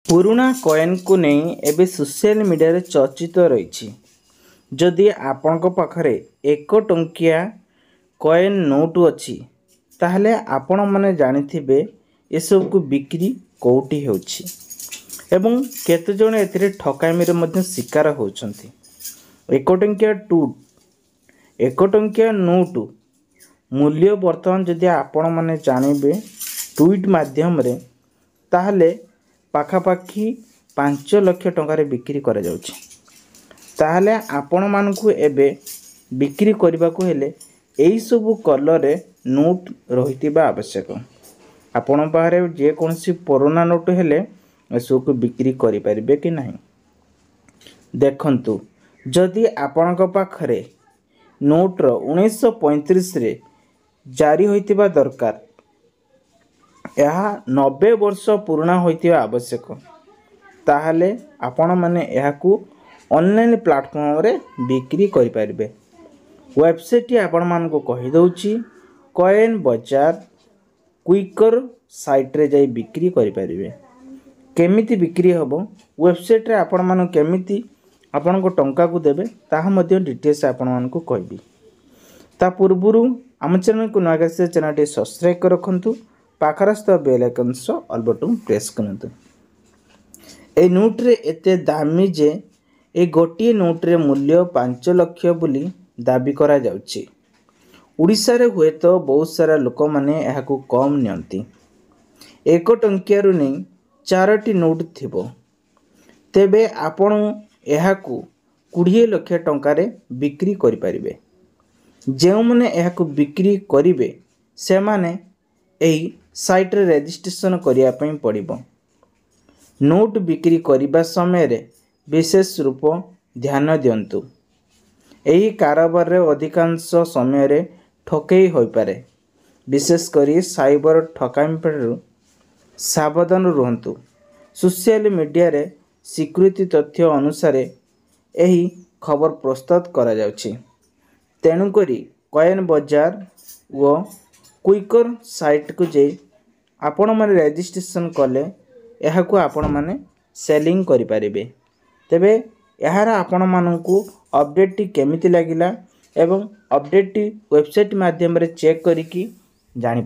पुराना कॉइन को नहीं एबे सोशल मीडिया रे चर्चित रही। जदि आपण पाखरे 1 टंकिया कॉइन नोट अच्छी ताहले आपण माने जानिथिबे ए सब को बिक्री कोउटी होउछि एवं केते जण एथिरे ठकामी रे मध्ये शिकार होउछंती। 1 टंकिया नोट मूल्य वर्तमान जदि आपण माने जानिबे ट्वीट माध्यम रे ताहले पाखापाखि 5 लाख टंकार बिक्री करा जाउछि। ताहले आपण मानकु एबे बिक्री करबा को हेले एई सब कलर रे नोट रहितिबा आवश्यक। आपण पारे जे कोनसी पुराना नोट हेले एसो को बिक्री करि परिबे कि नहीं। देखंतु जदि आपण पाखरे नोट रो 1935 रे जारी होइतिबा दरकार यह 90 वर्ष पुराना होइतिबा आवश्यक। ताहले आपण माने यहाकू ऑनलाइन प्लेटफॉर्म रे बिक्री करि परिबे। वेबसाइट आपण मान को कहि दउची कॉइन बाजार क्विकर साइट रे जाई बिक्री करि परिबे। केमिति बिक्री हबो वेबसाइट रे आपण मान केमिति आपण को टंका को देबे ताहा मध्ये डिटेल्स आपण मान को कहबी। ता पूर्वरु हम चैनल को नया से चैनल टे सब्सक्राइब कर रखंतु पाखरस्थ bell icon so all button press करंतु। ए नोट रे एते दामी जे ए गोटिए नोट रे मूल्य 5 लाख बोली दाबी करा जाउछि। ओडिसा रे हुए तो बहुत सारा लोक माने एहा को कम नियंती। 1 टंकिया रु नै 4टी नोट थिबो तेबे आपण एहा को 20 लाख टंका रे बिक्री करि परिबे। जेउ माने एहा को बिक्री करिवे से माने एही साइट रे रजिस्ट्रेशन करिया पई पड़िबो। नोट बिक्री करिबा समय रे विशेष रूप ध्यान दियंतु। एही कारोबार रे अधिकांश समय रे ठकेई होई पारे। विशेष करी साइबर ठकामी पर सावधान रहंतु। सोशल मीडिया रे स्वीकृति तथ्य अनुसार एही खबर प्रस्तुत करा जाउछि। तेणु करी कॉइन बाजार व क्विकर साइट को जे आपण माने रजिस्ट्रेशन कले यहा को आपण माने सेलिंग करि परिबे। तबे यार आपण मानकू अपडेट टी केमिति लागिला एवं अपडेट टी वेबसाइट माध्यम रे चेक करिकी जानि